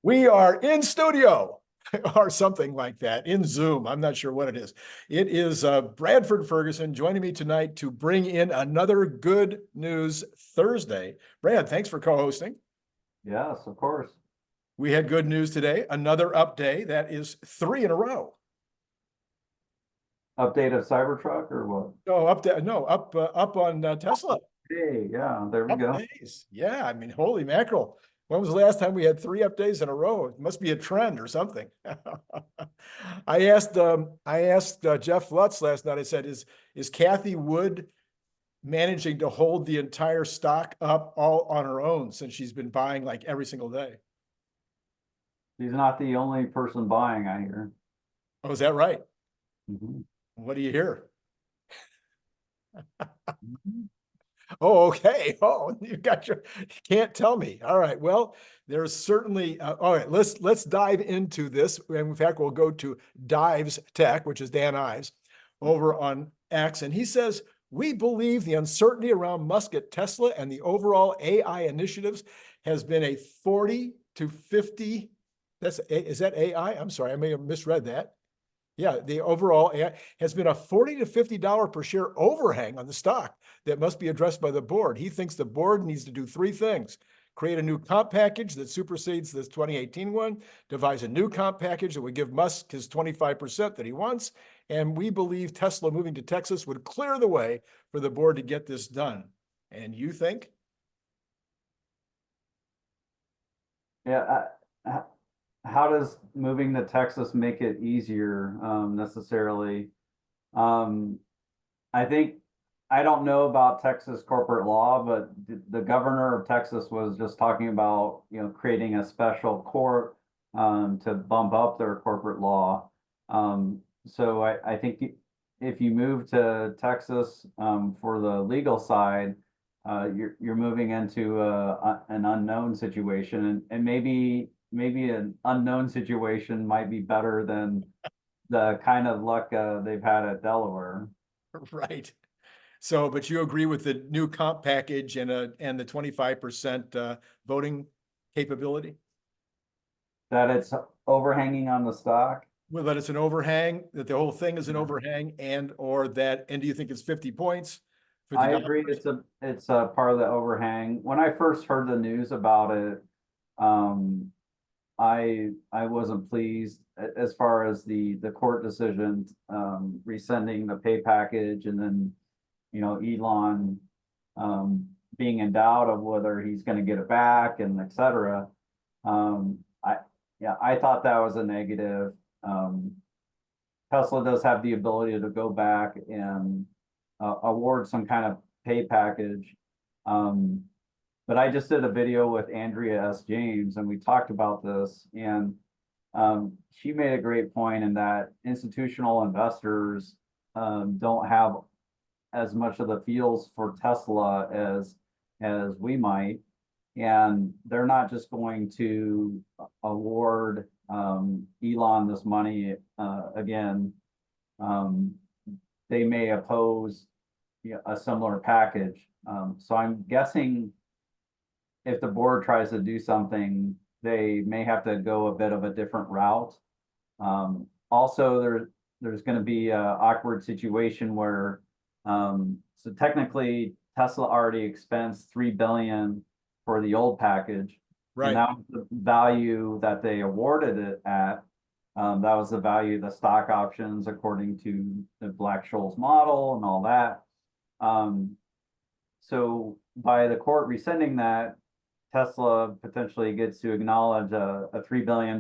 We are in studio or something like that, in Zoom. I'm not sure what it is. It is Bradford Ferguson joining me tonight to bring in another Good News Thursday. Brad, thanks for co-hosting. Yes, of course. We had good news today, another up day. That is 3 in a row. Update of Cybertruck or what? No, up on Tesla. Hey, yeah, there we Up go. days. Yeah, I mean, holy mackerel. When was the last time we had 3 up days in a row? It must be a trend or something. I asked Jeff Lutz last night. I said, is Cathie Wood managing to hold the entire stock up all on her own since she's been buying like every single day? He's not the only person buying, I hear. Oh, is that right? Mm-hmm. What do you hear? Oh, okay. Oh, you can't tell me. All right. Well, there's certainly, all right, let's dive into this. And in fact, we'll go to Dives Tech, which is Dan Ives over on X. And he says, we believe the uncertainty around Musk at Tesla and the overall AI initiatives has been a 40 to 50. Is that AI? I'm sorry, I may have misread that. Yeah, the overall AI has been a $40 to $50 per share overhang on the stock that must be addressed by the board. He thinks the board needs to do 3 things: create a new comp package that supersedes this 2018 one, devise a new comp package that would give Musk his 25% that he wants, and we believe Tesla moving to Texas would clear the way for the board to get this done. And you think? Yeah, how does moving to Texas make it easier necessarily? I think I don't know about Texas corporate law, but the governor of Texas was just talking about creating a special court to bump up their corporate law. So I think if you move to Texas for the legal side, you're moving into an unknown situation, and maybe an unknown situation might be better than the kind of luck they've had at Delaware. Right. So, but you agree with the new comp package and the 25% voting capability? That it's overhanging on the stock? Well, that it's an overhang, that the whole thing is an overhang, and do you think it's 50 points? I agree. It's a part of the overhang. When I first heard the news about it, I wasn't pleased as far as the court decision rescinding the pay package, and then Elon being in doubt of whether he's going to get it back and etc. I thought that was a negative. Tesla does have the ability to go back and award some kind of pay package. But I just did a video with Andrea S. James, and we talked about this, and she made a great point in that institutional investors don't have as much of the feels for Tesla as we might, and they're not just going to award Elon this money again. They may oppose a similar package. So I'm guessing if the board tries to do something, they may have to go a bit of a different route. Also, there's going to be an awkward situation where, so technically Tesla already expensed $3 billion for the old package, right? And that was the value that they awarded it at. That was the value of the stock options according to the Black-Scholes model and all that. So by the court rescinding that, Tesla potentially gets to acknowledge a $3 billion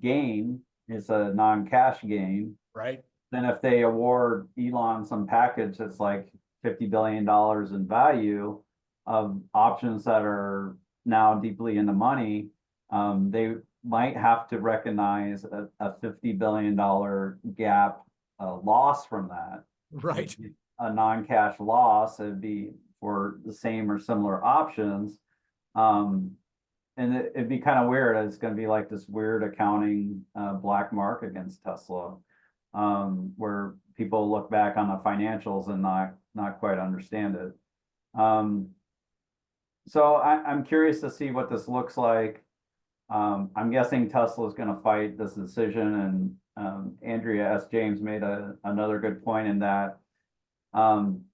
gain. It's a non-cash gain. Right. Then if they award Elon some package that's like $50 billion in value of options that are now deeply in the money, they might have to recognize a $50 billion gap loss from that. Right. A non-cash loss, it'd be for the same or similar options. And it'd be kind of weird. It's going to be like this weird accounting black mark against Tesla, where people look back on the financials and not quite understand it. So I'm curious to see what this looks like. I'm guessing Tesla is going to fight this decision, and Andrea S. James made another good point in that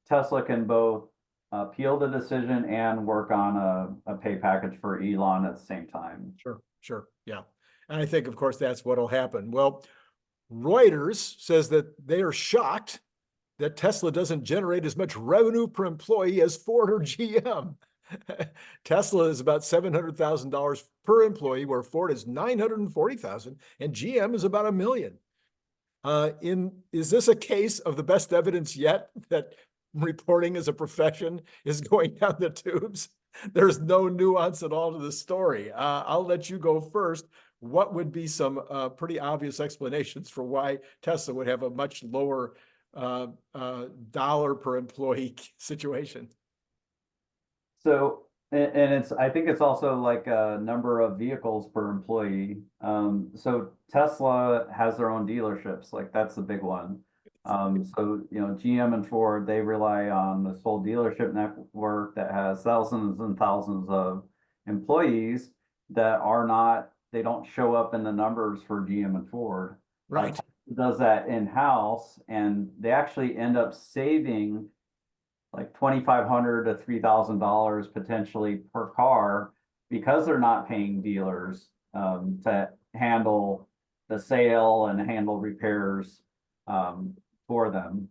Tesla can both appeal the decision and work on a pay package for Elon at the same time. Sure. Yeah. And I think, of course, that's what'll happen. Well, Reuters says that they are shocked that Tesla doesn't generate as much revenue per employee as Ford or GM. Tesla is about $700,000 per employee, where Ford is $940,000 and GM is about $1 million. Is this a case of the best evidence yet that reporting as a profession is going down the tubes? There's no nuance at all to the story. I'll let you go first. What would be some pretty obvious explanations for why Tesla would have a much lower dollar per employee situation? So, and I think it's also like a number of vehicles per employee. So Tesla has their own dealerships, like that's the big one. So, GM and Ford, they rely on this whole dealership network that has thousands and thousands of employees that they don't show up in the numbers for GM and Ford. Right. Tesla does that in-house, and they actually end up saving like $2,500 to $3,000 potentially per car, because they're not paying dealers to handle the sale and handle repairs for them.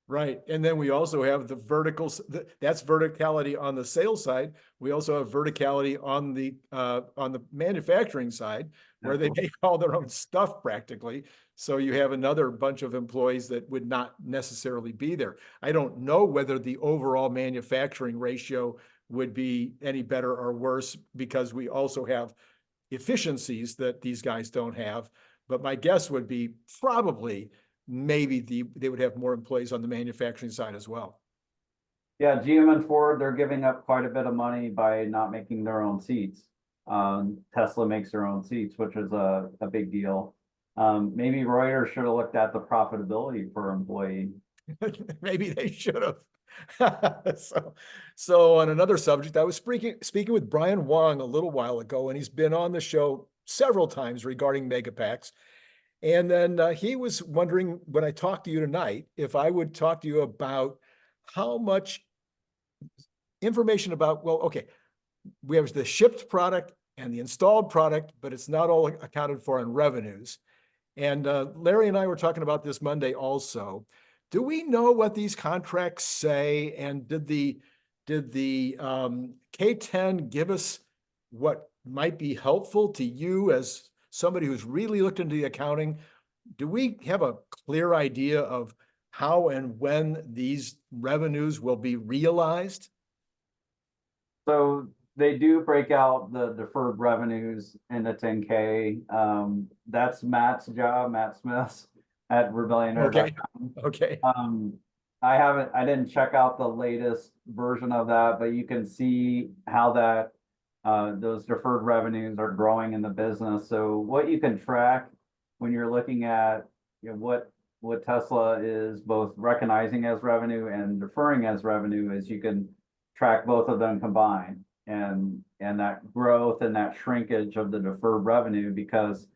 Right. And then we also have the verticals. That's verticality on the sales side. We also have verticality on the manufacturing side, where they make all their own stuff practically. So you have another bunch of employees that would not necessarily be there. I don't know whether the overall manufacturing ratio would be any better or worse, because we also have efficiencies that these guys don't have. But my guess would be probably maybe they would have more employees on the manufacturing side as well. Yeah, GM and Ford, they're giving up quite a bit of money by not making their own seats. Tesla makes their own seats, which is a big deal. Maybe Reuters should have looked at the profitability per employee. Maybe they should have. So on another subject, I was speaking with Brian Wang a little while ago, and he's been on the show several times regarding Megapacks. And then he was wondering, when I talked to you tonight, if I would talk to you about how much information about, well, okay, we have the shipped product and the installed product, but it's not all accounted for in revenues. And Larry and I were talking about this Monday also. Do we know what these contracts say? And did the K10 give us what might be helpful to you as somebody who's really looked into the accounting? Do we have a clear idea of how and when these revenues will be realized? So they do break out the deferred revenues in the 10K. That's Matt's job, Matt Smith's at rebellionaire.com. Okay. I didn't check out the latest version of that, but you can see how that those deferred revenues are growing in the business. So what you can track when you're looking at what Tesla is both recognizing as revenue and deferring as revenue is you can track both of them combined, and that growth and that shrinkage of the deferred revenue, because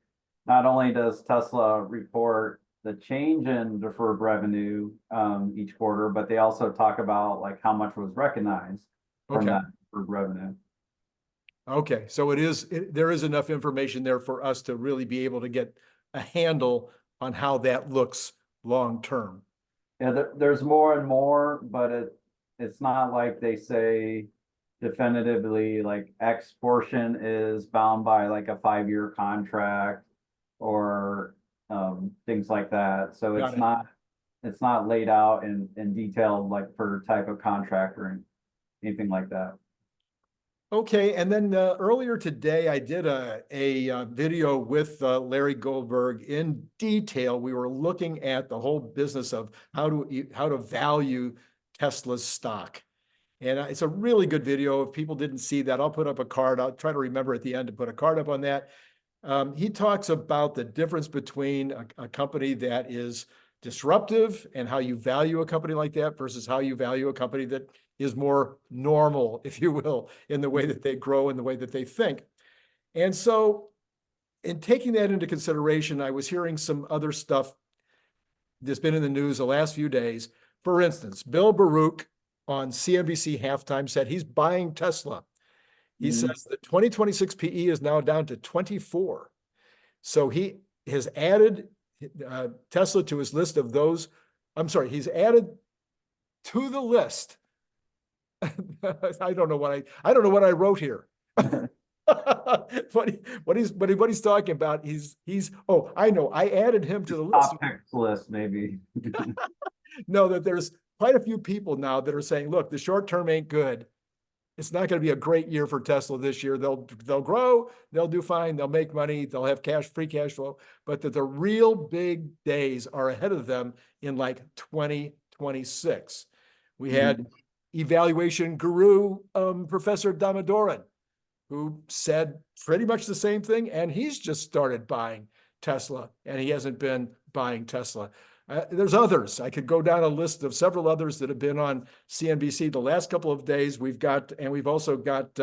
not only does Tesla report the change in deferred revenue each quarter, but they also talk about like how much was recognized from that deferred revenue. Okay, so there is enough information there for us to really be able to get a handle on how that looks long term. Yeah, there's more and more, but it's not like they say definitively like X portion is bound by like a 5-year contract or things like that. So it's not laid out in detail like per type of contract or anything like that. Okay, and then earlier today, I did a video with Larry Goldberg in detail. We were looking at the whole business of how to value Tesla's stock. And it's a really good video. If people didn't see that, I'll put up a card. I'll try to remember at the end to put a card up on that. He talks about the difference between a company that is disruptive and how you value a company like that versus how you value a company that is more normal, if you will, in the way that they grow and the way that they think. And so in taking that into consideration, I was hearing some other stuff that's been in the news the last few days. For instance, Bill Baruch on CNBC Halftime said he's buying Tesla. He says the 2026 PE is now down to 24. So he has added Tesla to his list of those. I'm sorry, he's added to the list. I don't know what I wrote here. what he's talking about. Oh, I know. I added him to the list. Top picks list, maybe. No, that there's quite a few people now that are saying, look, the short term ain't good. It's not going to be a great year for Tesla this year. They'll grow, they'll do fine, they'll make money, they'll have free cash flow, but that the real big days are ahead of them in like 2026. We had evaluation guru Professor Damodaran, who said pretty much the same thing, and he's just started buying Tesla, and he hasn't been buying Tesla. There's others. I could go down a list of several others that have been on CNBC the last couple of days. We've also got,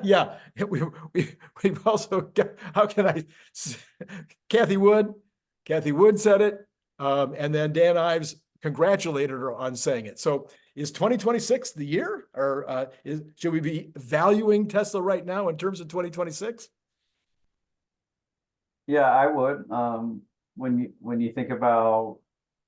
yeah, we've also got, how can I, Cathie Wood said it. And then Dan Ives congratulated her on saying it. So is 2026 the year, or should we be valuing Tesla right now in terms of 2026? Yeah, I would. When you think about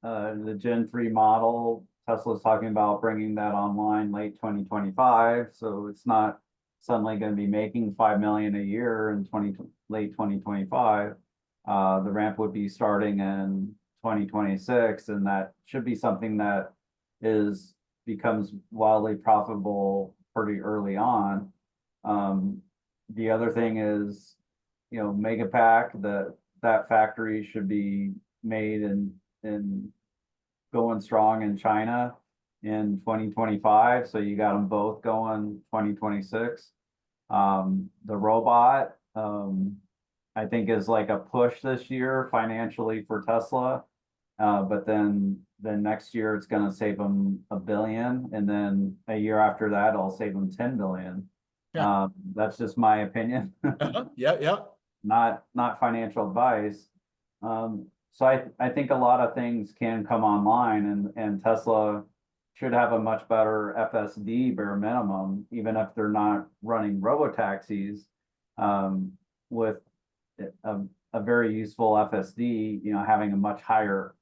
the Gen 3 model, Tesla's talking about bringing that online late 2025. So it's not suddenly going to be making 5 million a year in late 2025. The ramp would be starting in 2026, and that should be something that becomes wildly profitable pretty early on. The other thing is, Megapack, that factory should be made in going strong in China in 2025. So you got them both going 2026. The robot, I think, is like a push this year financially for Tesla. But then next year it's going to save them $1 billion, and then a year after that it'll save them $10 billion. Yeah. That's just my opinion. Yeah. Not financial advice. So I think a lot of things can come online, and Tesla should have a much better FSD bare minimum, even if they're not running robotaxis, with a very useful FSD, having a much higher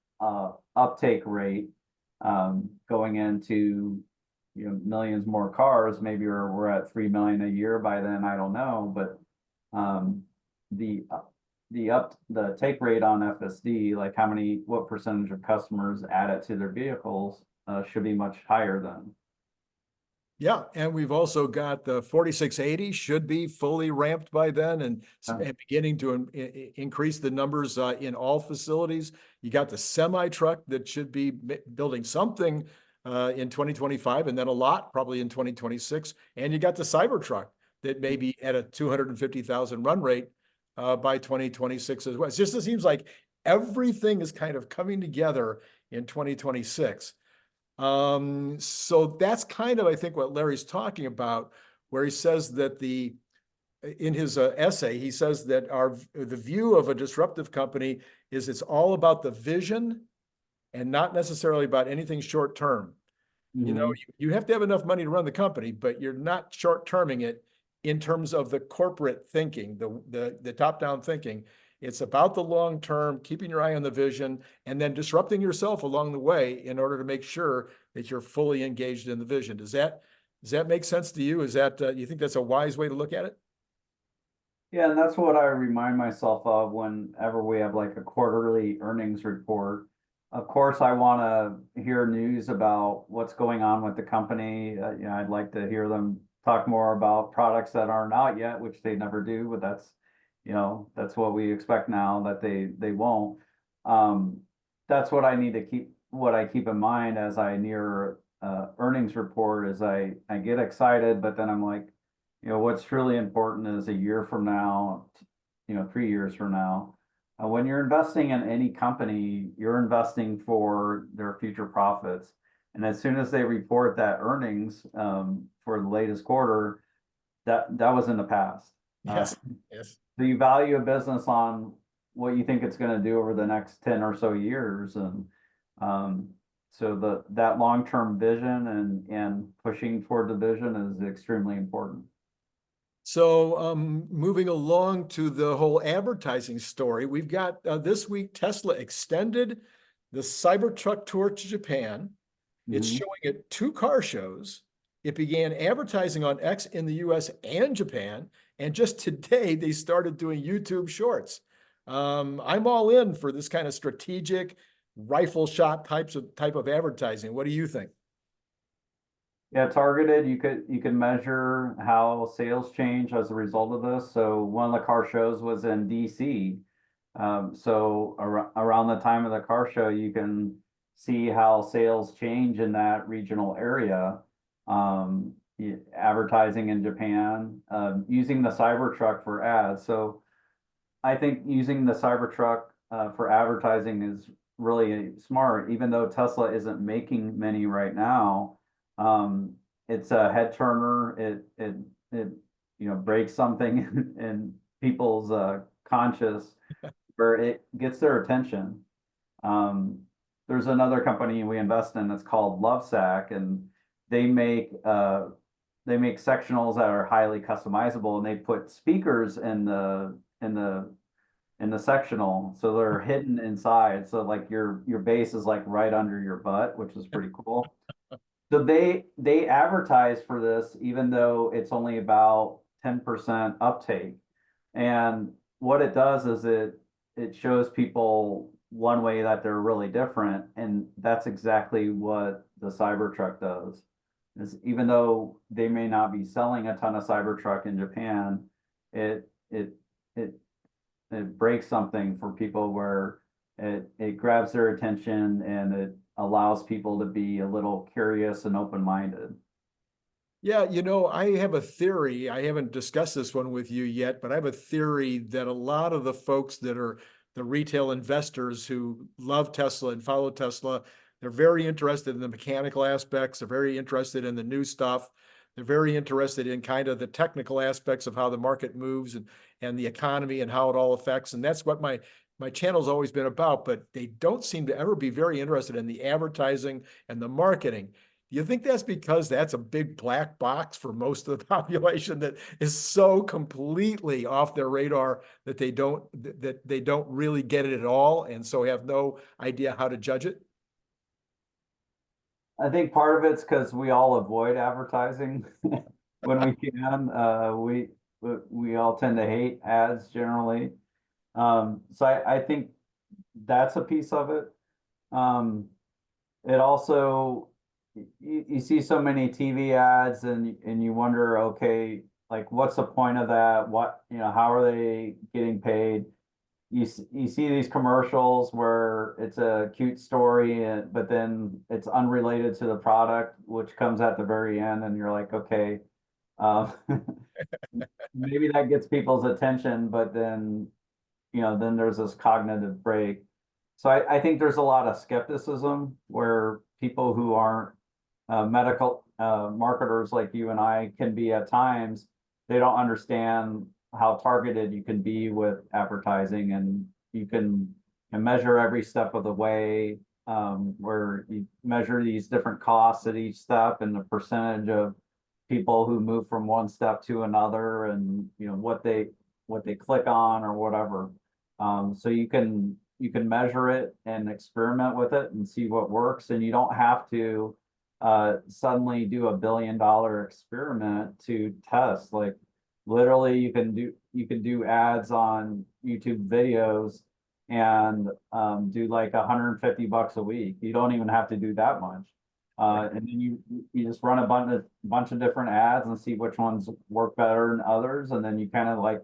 uptake rate, going into millions more cars. Maybe we're at 3 million a year by then, I don't know, but the take rate on FSD, like what percentage of customers add it to their vehicles, should be much higher then. Yeah, and we've also got the 4680 should be fully ramped by then, and beginning to increase the numbers in all facilities. You got the semi truck that should be building something in 2025, and then a lot probably in 2026. And you got the Cybertruck that may be at a 250,000 run rate by 2026 as well. It just seems like everything is kind of coming together in 2026. So that's kind of, I think, what Larry's talking about, where he says that in his essay, he says that the view of a disruptive company is it's all about the vision and not necessarily about anything short term. You have to have enough money to run the company, but you're not short terming it in terms of the corporate thinking, the top down thinking. It's about the long term, keeping your eye on the vision, and then disrupting yourself along the way in order to make sure that you're fully engaged in the vision. Does that make sense to you? You think that's a wise way to look at it? Yeah, and that's what I remind myself of whenever we have like a quarterly earnings report. Of course, I want to hear news about what's going on with the company. I'd like to hear them talk more about products that aren't out yet, which they never do, but that's what we expect now, that they won't. That's what I need to keep in mind as I near earnings report. Is I get excited, but then I'm like, what's truly important is a year from now, 3 years from now. When you're investing in any company, you're investing for their future profits. And as soon as they report that earnings for the latest quarter, that was in the past. Yes, yes. So you value a business on what you think it's going to do over the next 10 or so years. And so that long-term vision and pushing toward the vision is extremely important. So moving along to the whole advertising story, we've got this week Tesla extended the Cybertruck tour to Japan. It's Mhm. showing at 2 car shows. It began advertising on X in the US and Japan. And just today, they started doing YouTube shorts. I'm all in for this kind of strategic rifle shot type of advertising. What do you think? Yeah, targeted, you could measure how sales change as a result of this. So one of the car shows was in DC. So around the time of the car show, you can see how sales change in that regional area. Advertising in Japan, using the Cybertruck for ads. So I think using the Cybertruck for advertising is really smart, even though Tesla isn't making many right now. It's a head turner. It breaks something in people's conscious where it gets their attention. Um, there's another company we invest in that's called Lovesac, and they make sectionals that are highly customizable, and they put speakers in the sectional, so they're hidden inside. So like your base is like right under your butt, which is pretty cool. So they advertise for this, even though it's only about 10% uptake. And what it does is it shows people one way that they're really different, and that's exactly what the Cybertruck does. Is even though they may not be selling a ton of Cybertruck in Japan, it it it it breaks something for people where it grabs their attention and it allows people to be a little curious and open-minded. Yeah, I have a theory. I haven't discussed this one with you yet, but I have a theory that a lot of the folks that are the retail investors who love Tesla and follow Tesla, they're very interested in the mechanical aspects. They're very interested in the new stuff. They're very interested in kind of the technical aspects of how the market moves and the economy and how it all affects. And that's what my channel's always been about, but they don't seem to ever be very interested in the advertising and the marketing. Do you think that's because that's a big black box for most of the population that is so completely off their radar that they don't really get it at all, and so have no idea how to judge it? I think part of it's because we all avoid advertising when we can. We all tend to hate ads generally. So I think that's a piece of it. It also you see so many TV ads and you wonder, okay, like what's the point of that? What, how are they getting paid? You see these commercials where it's a cute story, but then it's unrelated to the product, which comes at the very end, and you're like, okay, um, maybe that gets people's attention, but then there's this cognitive break. So I think there's a lot of skepticism where people who aren't medical marketers like you and I can be at times. They don't understand how targeted you can be with advertising, and you can measure every step of the way, where you measure these different costs at each step and the percentage of people who move from one step to another, and what they click on or whatever. So you can measure it and experiment with it and see what works, and you don't have to suddenly do $1 billion experiment to test. Like literally you can do ads on YouTube videos and do like $150 a week. You don't even have to do that much. And then you just run a bunch of different ads and see which ones work better than others, and then you kind of like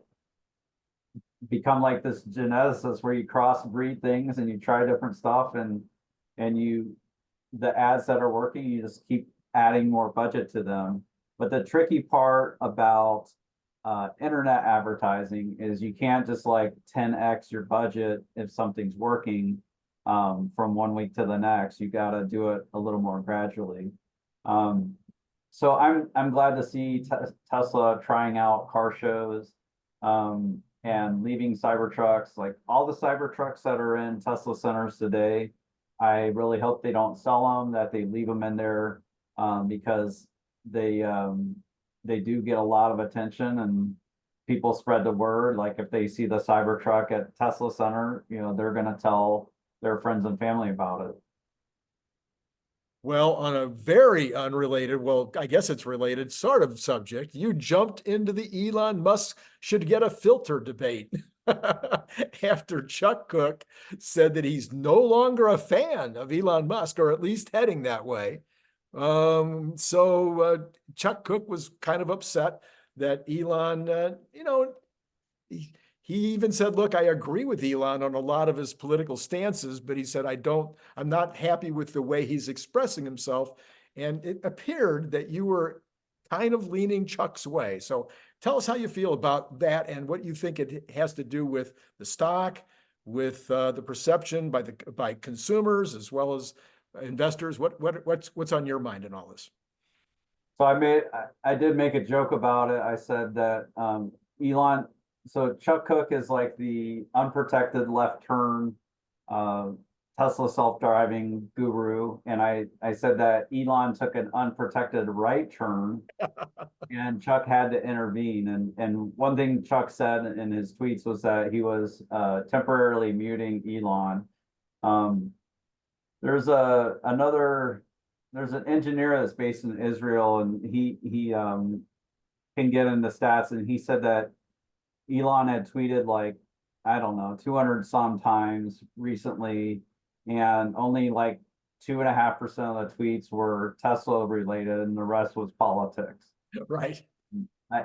become like this geneticist where you crossbreed things and you try different stuff, and the ads that are working, you just keep adding more budget to them. But the tricky part about internet advertising is you can't just like 10x your budget if something's working from one week to the next. You got to do it a little more gradually. So I'm glad to see Tesla trying out car shows, and leaving Cybertrucks, like all the Cybertrucks that are in Tesla centers today. I really hope they don't sell them, that they leave them in there, because they do get a lot of attention and people spread the word. Like if they see the Cybertruck at Tesla Center, they're gonna tell their friends and family about it. Well, on a very unrelated, well, I guess it's related sort of subject, you jumped into the Elon Musk should get a filter debate after Chuck Cook said that he's no longer a fan of Elon Musk, or at least heading that way. Chuck Cook was kind of upset that Elon, he even said, look, I agree with Elon on a lot of his political stances, but he said, I'm not happy with the way he's expressing himself. And it appeared that you were kind of leaning Chuck's way. So tell us how you feel about that and what you think it has to do with the stock, with the perception by consumers as well as investors. What's on your mind in all this? So I did make a joke about it. I said that Elon, so Chuck Cook is like the unprotected left turn uh, Tesla self-driving guru, and I said that Elon took an unprotected right turn, and Chuck had to intervene. And one thing Chuck said in his tweets was that he was temporarily muting Elon. Um, there's there's an engineer that's based in Israel, and he can get into stats, and he said that Elon had tweeted like, I don't know, 200 some times recently, and only like 2.5% of the tweets were Tesla related, and the rest was politics. Right.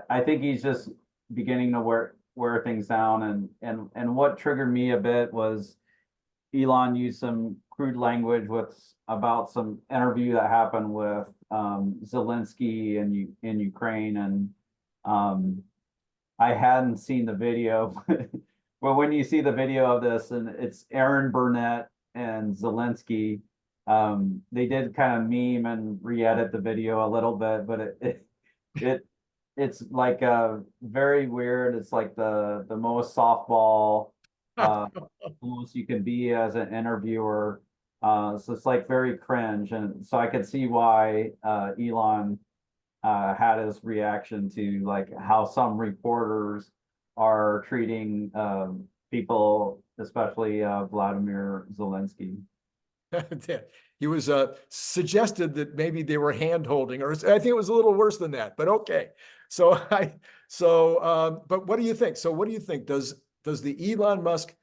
I think he's just beginning to wear things down, and what triggered me a bit was Elon used some crude language about some interview that happened with Zelensky in Ukraine, and I hadn't seen the video. But when you see the video of this, and it's Aaron Burnett and Zelensky, they did kind of meme and re-edit the video a little bit, but it's like very weird. It's like the most softball almost you can be as an interviewer. So it's like very cringe. And so I could see why Elon had his reaction to like how some reporters are treating people, especially Vladimir Zelensky. He was suggested that maybe they were hand holding, or I think it was a little worse than that, but okay. But what do you think? So what do you think? Does the Elon Musk,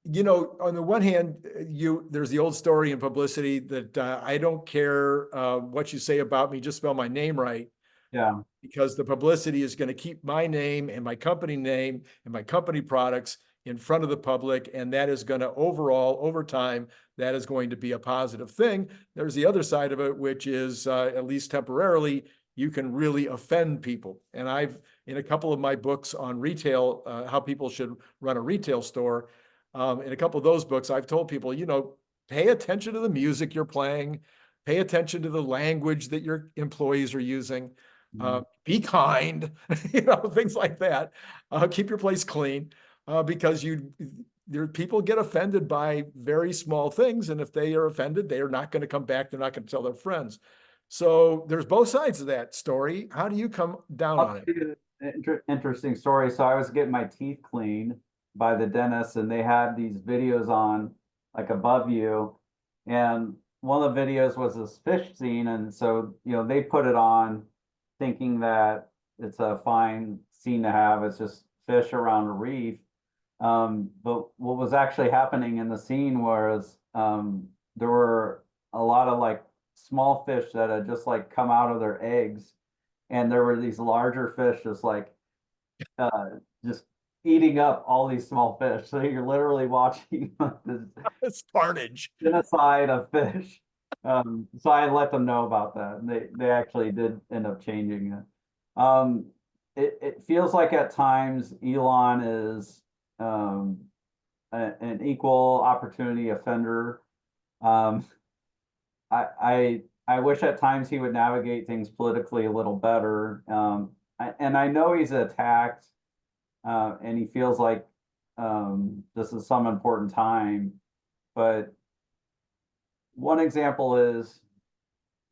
on the one hand, there's the old story in publicity that I don't care what you say about me, just spell my name right. Yeah. Because the publicity is going to keep my name and my company name and my company products in front of the public. And that is going to overall, over time, that is going to be a positive thing. There's the other side of it, which is at least temporarily, you can really offend people. And in a couple of my books on retail, how people should run a retail store, in a couple of those books, I've told people, pay attention to the music you're playing, pay attention to the language that your employees are using. Be kind, things like that. Keep your place clean, because people get offended by very small things. And if they are offended, they are not going to come back. They're not going to tell their friends. So there's both sides of that story. How do you come down on it? Interesting story. So I was getting my teeth cleaned by the dentist, and they had these videos on like above you. And one of the videos was this fish scene. And so, they put it on thinking that it's a fine scene to have. It's just fish around a reef. But what was actually happening in the scene was there were a lot of like small fish that had just like come out of their eggs, and there were these larger fish just eating up all these small fish. So you're literally watching this It's carnage. genocide of fish. So I let them know about that, and they actually did end up changing it. It feels like at times Elon is an equal opportunity offender. I I wish at times he would navigate things politically a little better. And I know he's attacked, and he feels like this is some important time. But one example is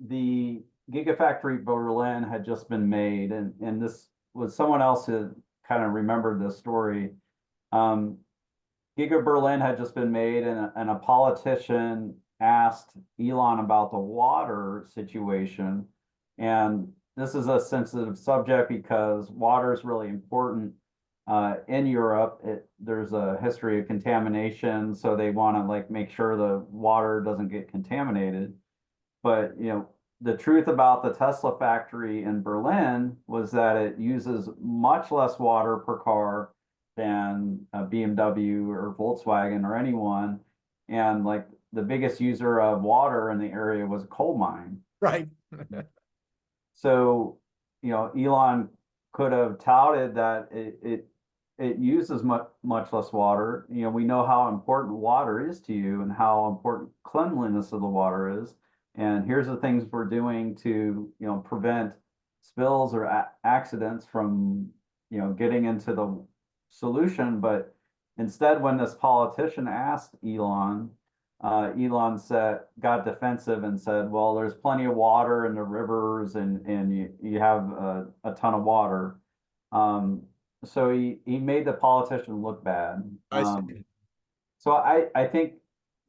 the Gigafactory Berlin had just been made, and this was someone else who kind of remembered this story. Giga Berlin had just been made, and a politician asked Elon about the water situation. And this is a sensitive subject because water is really important in Europe. There's a history of contamination, so they want to like make sure the water doesn't get contaminated. But the truth about the Tesla factory in Berlin was that it uses much less water per car than a BMW or Volkswagen or anyone. And like the biggest user of water in the area was a coal mine. Right. So, Elon could have touted that it uses much less water. We know how important water is to you and how important cleanliness of the water is. And here's the things we're doing to, prevent spills or accidents from, getting into the solution. But instead, when this politician asked Elon, Elon got defensive and said, well, there's plenty of water in the rivers and you have a ton of water. So he made the politician look bad. I see. So I think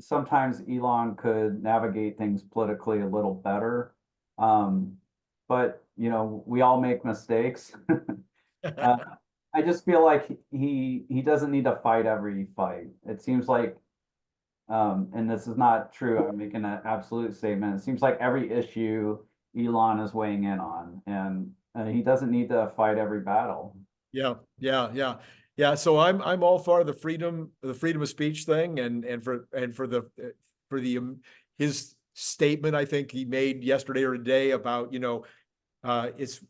sometimes Elon could navigate things politically a little better. But we all make mistakes. I just feel like he doesn't need to fight every fight. It seems like, and this is not true, I'm making an absolute statement. It seems like every issue Elon is weighing in on, and he doesn't need to fight every battle. Yeah. So I'm all for the freedom of speech thing, and for the his statement I think he made yesterday or today about it's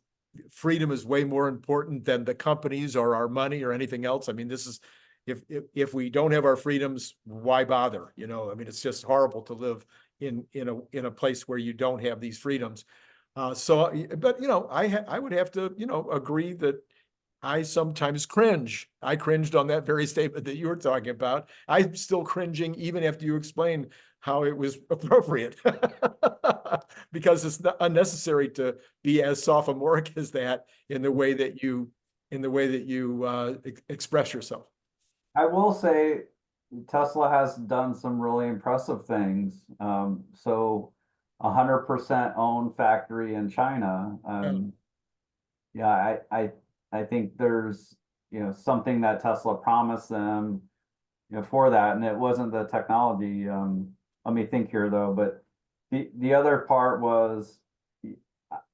freedom is way more important than the companies or our money or anything else. I mean, this is if we don't have our freedoms, why bother? I mean, it's just horrible to live in a place where you don't have these freedoms. But I would have to agree that I sometimes cringe. I cringed on that very statement that you were talking about. I'm still cringing even after you explain how it was appropriate, because it's not unnecessary to be as sophomoric as that in the way that you express yourself. I will say Tesla has done some really impressive things. So 100% owned factory in China. Yeah, I think there's, something that Tesla promised them, for that, and it wasn't the technology. Let me think here though, but the other part was,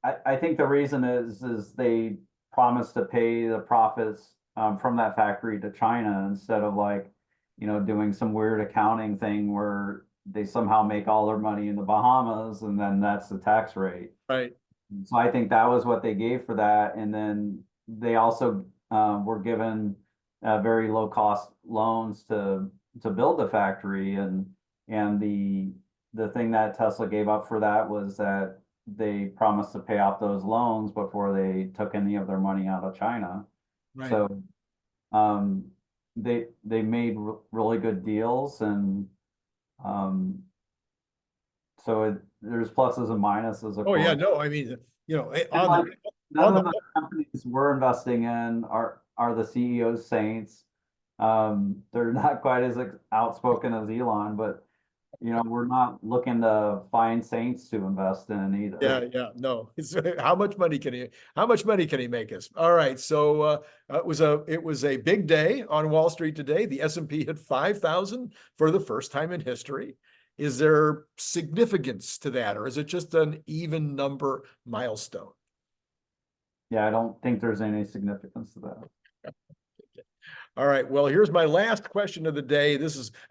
I think the reason is they promised to pay the profits from that factory to China instead of like, doing some weird accounting thing where they somehow make all their money in the Bahamas and then that's the tax rate. Right. So I think that was what they gave for that. And then they also were given very low cost loans to build the factory. And the thing that Tesla gave up for that was that they promised to pay off those loans before they took any of their money out of China. Right. So they made really good deals, and so there's pluses and minuses. Of Oh yeah, course. no, I mean, None of the companies we're investing in are the CEO's saints. They're not quite as outspoken as Elon, but we're not looking to find saints to invest in either. yeah, no. How much money can he make us? All right, so it was a big day on Wall Street today. The S&P hit 5,000 for the first time in history. Is there significance to that, or is it just an even number milestone? Yeah, I don't think there's any significance to that. All right. Well, here's my last question of the day.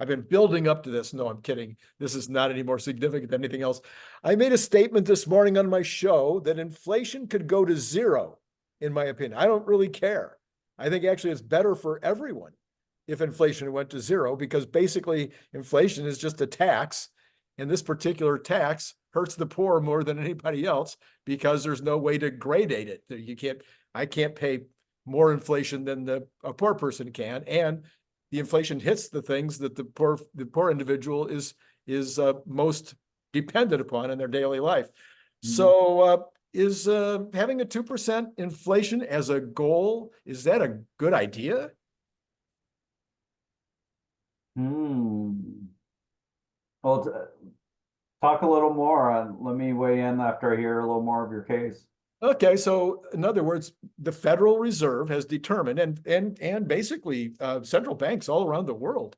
I've been building up to this. No, I'm kidding. This is not any more significant than anything else. I made a statement this morning on my show that inflation could go to zero, in my opinion. I don't really care. I think actually it's better for everyone if inflation went to zero, because basically inflation is just a tax, and this particular tax hurts the poor more than anybody else because there's no way to gradate it. I can't pay more inflation than a poor person can, and the inflation hits the things that the poor individual is most dependent upon in their daily life. So is having a 2% inflation as a goal, is that a good idea? Well, talk a little more. Let me weigh in after I hear a little more of your case. Okay, so in other words, the Federal Reserve has determined, and basically central banks all around the world,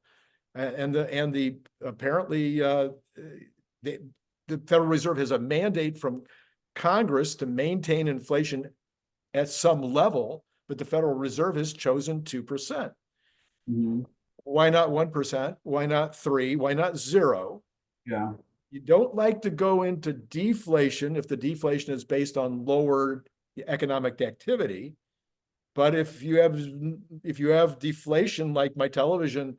and the apparently the Federal Reserve has a mandate from Congress to maintain inflation at some level, but the Federal Reserve has chosen 2%. Why not 1%? Why not 3%? Why not 0%? Yeah. You don't like to go into deflation if the deflation is based on lower economic activity. But if you have deflation, like my television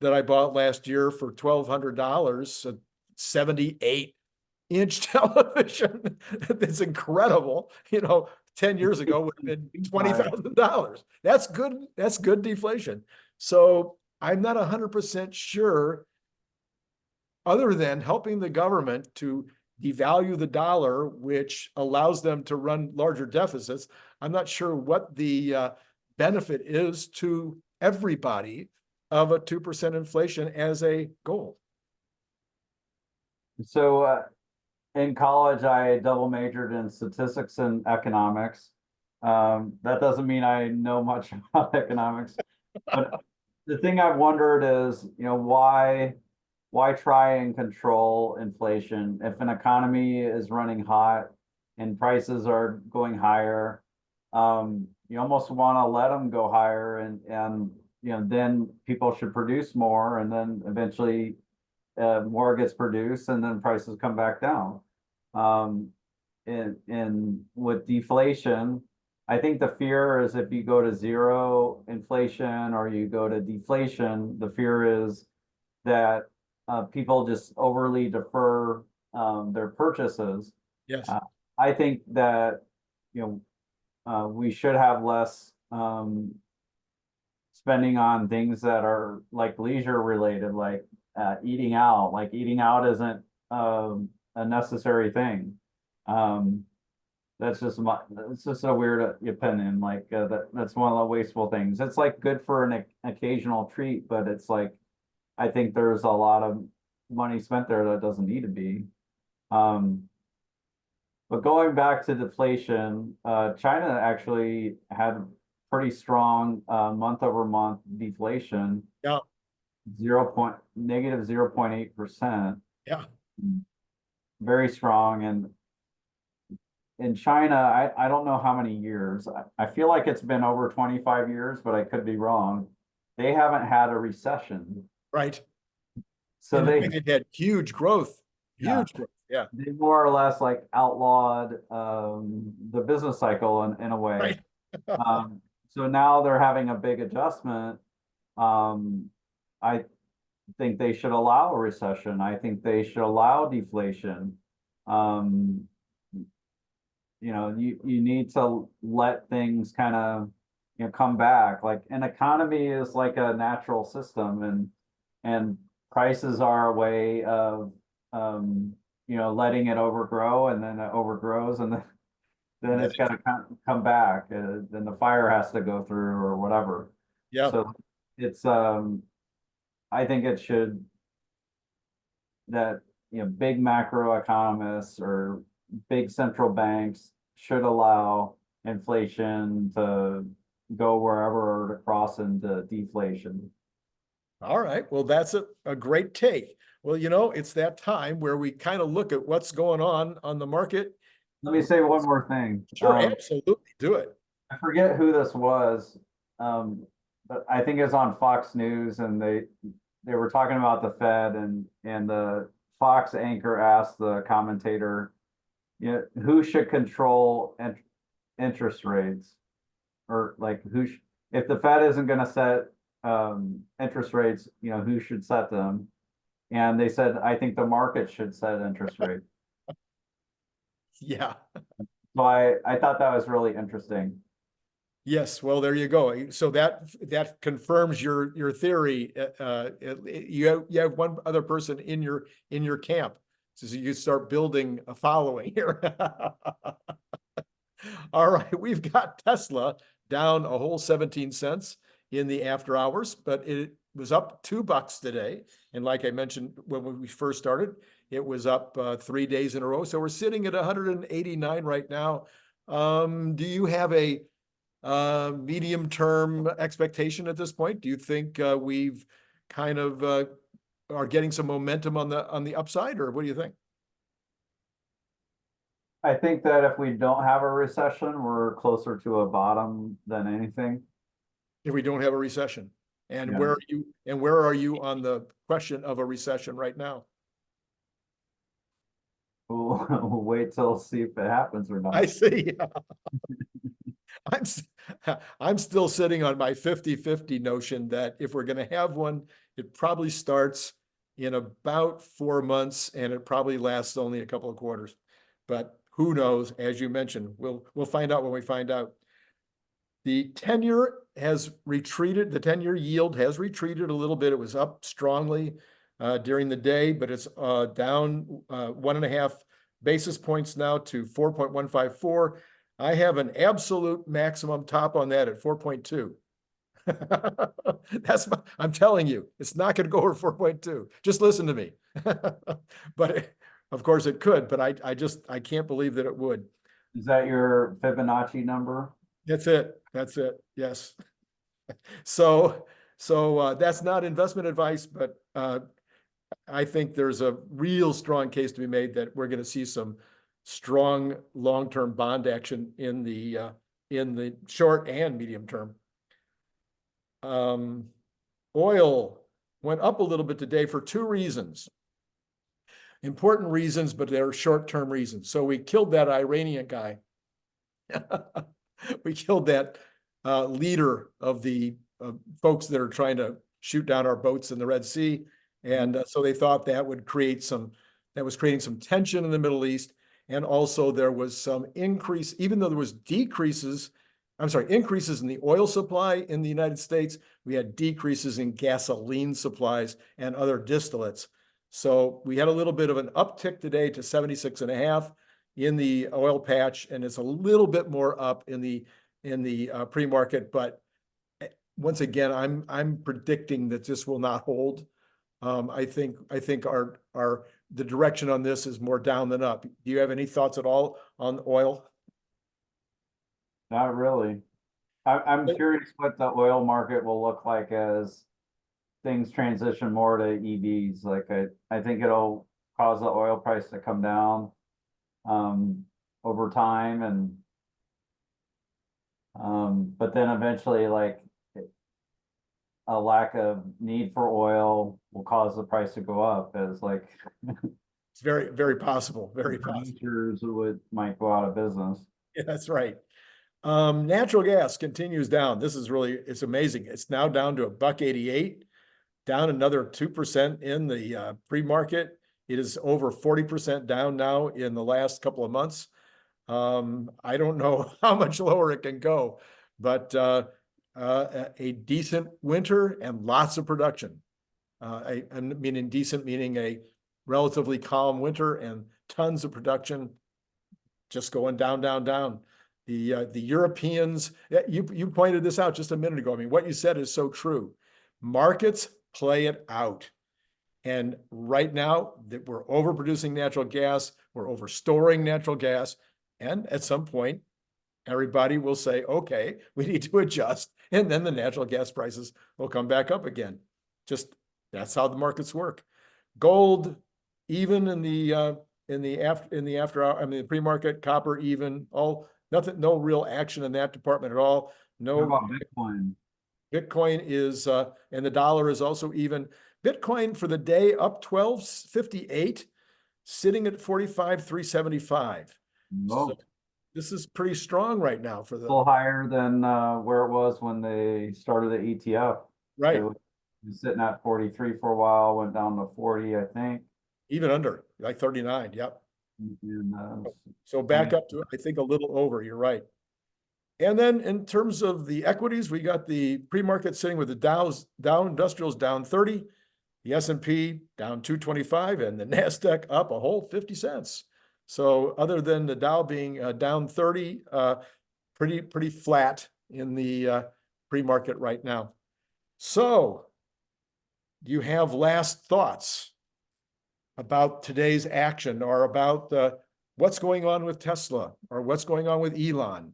that I bought last year for $1,200, a 78-inch television, it's incredible. 10 years ago would have been $20,000. That's good. That's good deflation. So I'm not 100% sure, other than helping the government to devalue the dollar, which allows them to run larger deficits. I'm not sure what the benefit is to everybody of a 2% inflation as a goal. So in college, I double majored in statistics and economics. That doesn't mean I know much about economics, but the thing I've wondered is, why try and control inflation if an economy is running hot and prices are going higher? You almost want to let them go higher, and then people should produce more, and then eventually more gets produced, and then prices come back down. And with deflation, I think the fear is if you go to zero inflation or you go to deflation, the fear is that people just overly defer their purchases. Yes. I think that we should have less spending on things that are like leisure related, like eating out. Like eating out isn't a necessary thing. That's just it's just a weird opinion. Like that's one of the wasteful things. It's like good for an occasional treat, but it's like, I think there's a lot of money spent there that doesn't need to be. But going back to deflation, China actually had pretty strong month-over-month deflation. Yeah. Negative 0.8%. Yeah. Very strong. And in China, I don't know how many years. I feel like it's been over 25 years, but I could be wrong. They haven't had a recession. Right. So and they've had huge growth. Huge growth. Yeah. They more or less like outlawed the business cycle in a way. Right. So now they're having a big adjustment. I think they should allow a recession. I think they should allow deflation. You need to let things kind of come back. Like an economy is like a natural system, and prices are a way of letting it overgrow, and then it overgrows, and then it's got to come back. Then the fire has to go through or whatever. Yeah. So it's I think it should, that big macroeconomists or big central banks should allow inflation to go wherever or to cross into deflation. All right. Well, that's a great take. Well, it's that time where we kind of look at what's going on the market. Let me say one more thing. Sure, absolutely. Do it. I forget who this was, but I think it's on Fox News, and they were talking about the Fed, and the Fox anchor asked the commentator, who should control interest rates, or like if the Fed isn't going to set interest rates, who should set them? And they said, I think the market should set interest rates. Yeah. So I thought that was really interesting. Yes, well, there you go. So that confirms your theory. You have one other person in your camp, so you start building a following here. All right, we've got Tesla down a whole 17 cents in the after hours, but it was up $2 today. And like I mentioned when we first started, it was up 3 days in a row. So we're sitting at 189 right now. Do you have a medium term expectation at this point? Do you think we've kind of are getting some momentum on the upside, or what do you think? I think that if we don't have a recession, we're closer to a bottom than anything. If we don't have a recession? And Yeah. where are you on the question of a recession right now? We'll wait till see if it happens or I not. see. I'm s- I'm still sitting on my 50-50 notion that if we're going to have one, it probably starts in about 4 months and it probably lasts only a couple of quarters. But who knows? As you mentioned, we'll find out when we find out. The 10-year has retreated. The 10-year yield has retreated a little bit. It was up strongly during the day, but it's down 1.5 basis points now to 4.154. I have an absolute maximum top on that at 4.2. I'm telling you, it's not going to go over 4.2. Just listen to me. But of course it could, but I can't believe that it would. Is that your Fibonacci number? That's it. That's it. Yes. So that's not investment advice, but I think there's a real strong case to be made that we're going to see some strong long-term bond action in the short and medium term. Oil went up a little bit today for two reasons. Important reasons, but they're short-term reasons. So we killed that Iranian guy. We killed that leader of the folks that are trying to shoot down our boats in the Red Sea. And so they thought that was creating some tension in the Middle East. And also there was some increase, even though there was increases in the oil supply in the United States, we had decreases in gasoline supplies and other distillates. So we had a little bit of an uptick today to 76.5 in the oil patch, and it's a little bit more up in the pre-market. But once again, I'm predicting that this will not hold. I think the direction on this is more down than up. Do you have any thoughts at all on oil? Not really. I'm curious what the oil market will look like as things transition more to EVs. Like I think it'll cause the oil price to come down over time, and but then eventually, like, a lack of need for oil will cause the price to go up, as like It's very, very possible. Very possible. producers might go out of business. Yeah, that's right. Natural gas continues down. It's amazing. It's now down to $1.88, down another 2% in the pre-market. It is over 40% down now in the last couple of months. I don't know how much lower it can go, but a decent winter and lots of production. I mean decent, meaning a relatively calm winter and tons of production, just going down, down, down. The Europeans, you pointed this out just a minute ago. I mean, what you said is so true. Markets play it out. And right now that we're overproducing natural gas, we're overstoring natural gas. And at some point, everybody will say, okay, we need to adjust. And then the natural gas prices will come back up again. Just that's how the markets work. Gold, even in the after hour, I mean, the pre-market, copper, even, nothing, no real action in that department at all. What No. about Bitcoin? Bitcoin is, and the dollar is also even. Bitcoin for the day up 12.58, sitting at 45,375. No, So this is pretty strong right now for still higher than where it was when they started the ETF. right, It was sitting at 43 for a while, went down to 40, I think. even under like 39. Yep. And, So back 20 up to, I think, a little over, you're right. And then in terms of the equities, we got the pre-market sitting with the Dow Industrials down 30, the S&P down 225, and the NASDAQ up a whole 50 cents. So other than the Dow being down 30, pretty flat in the pre-market right now. So do you have last thoughts about today's action, or about what's going on with Tesla, or what's going on with Elon?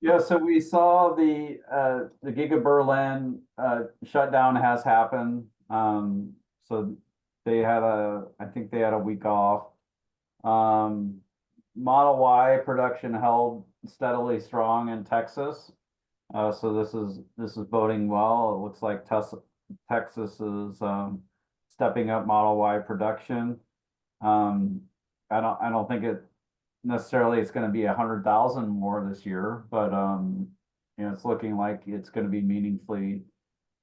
Yeah, so we saw the Giga Berlin shutdown has happened. So they had I think they had a week off. Model Y production held steadily strong in Texas. So this is boding well. It looks like Texas is stepping up Model Y production. I don't think it necessarily it's going to be 100,000 more this year, but you know, it's looking like it's going to be meaningfully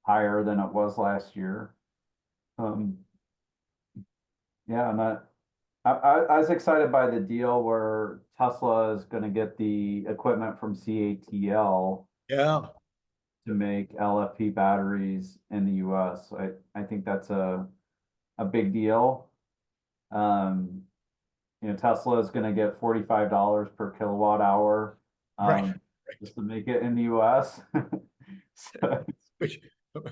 higher than it was last year. Yeah, and I was excited by the deal where Tesla is going to get the equipment from CATL Yeah, to make LFP batteries in the US. I think that's a big deal. You know, Tesla is going to get $45 per kilowatt hour right. just to make it in the US. So Which, it's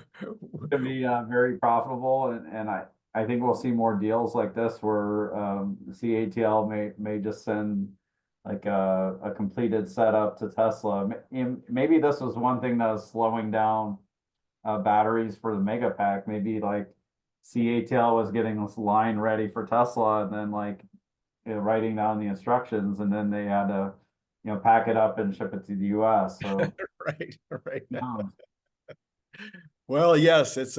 going to be very profitable, and I think we'll see more deals like this where CATL may just send like a completed setup to Tesla. Maybe this was one thing that was slowing down batteries for the Megapack. Maybe like CATL was getting this line ready for Tesla, and then like, you know, writing down the instructions, and then they had to, you know, pack it up and ship it to the US. So right. no. Well, yes, those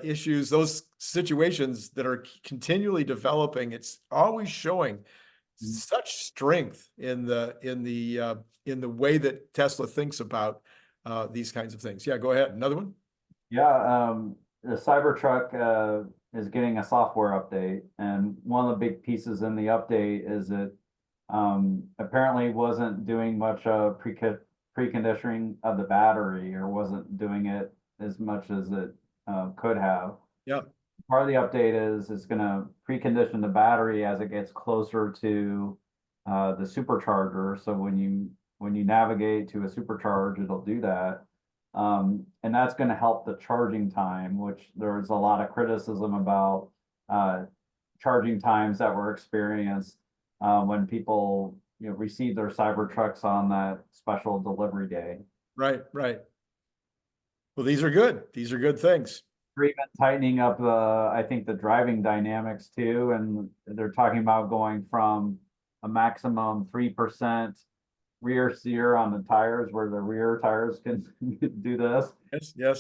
issues, those situations that are continually developing. It's always showing such strength in the way that Tesla thinks about these kinds of things. Yeah, go ahead. Another one. Yeah, the Cybertruck is getting a software update, and one of the big pieces in the update is it apparently wasn't doing much preconditioning of the battery, or wasn't doing it as much as it could have. Yeah. Part of the update is it's going to precondition the battery as it gets closer to the supercharger. So when you navigate to a supercharge, it'll do that. And that's going to help the charging time, which there's a lot of criticism about charging times that were experienced when people, you know, receive their Cybertrucks on that special delivery day. Right. Well, these are good. These are good things. Even tightening up I think the driving dynamics too, and they're talking about going from a maximum 3% rear sear on the tires, where the rear tires can do this, Yes.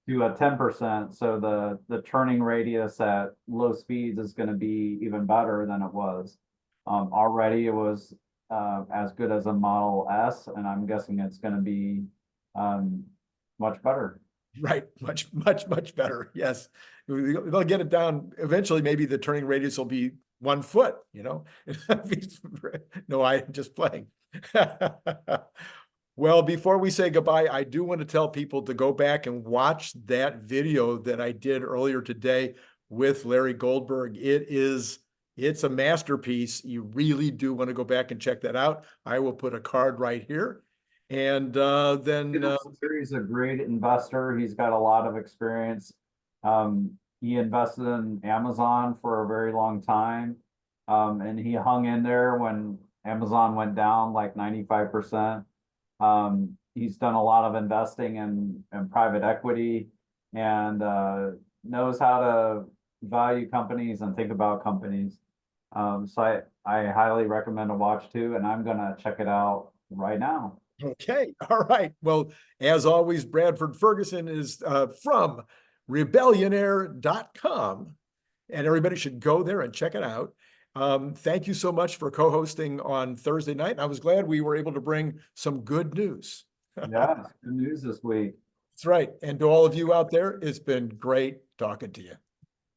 to a 10%. So the turning radius at low speeds is going to be even better than it was. Already it was as good as a Model S, and I'm guessing it's going to be much better. Right. Much better. Yes. They'll get it down. Eventually, maybe the turning radius will be 1 foot, you know? No, I'm just playing. Well, before we say goodbye, I do want to tell people to go back and watch that video that I did earlier today with Larry Goldberg. It's a masterpiece. You really do want to go back and check that out. I will put a card right here. And then He's a great investor. He's got a lot of experience. He invested in Amazon for a very long time. And he hung in there when Amazon went down like 95%. He's done a lot of investing in private equity, and knows how to value companies and think about companies. So I highly recommend a watch too, and I'm gonna check it out right now. okay. All right. Well, as always, Bradford Ferguson is from rebellionaire.com, and everybody should go there and check it out. Thank you so much for co-hosting on Thursday night. I was glad we were able to bring some good news. Yeah, good news this week. That's right. And to all of you out there, it's been great talking to you.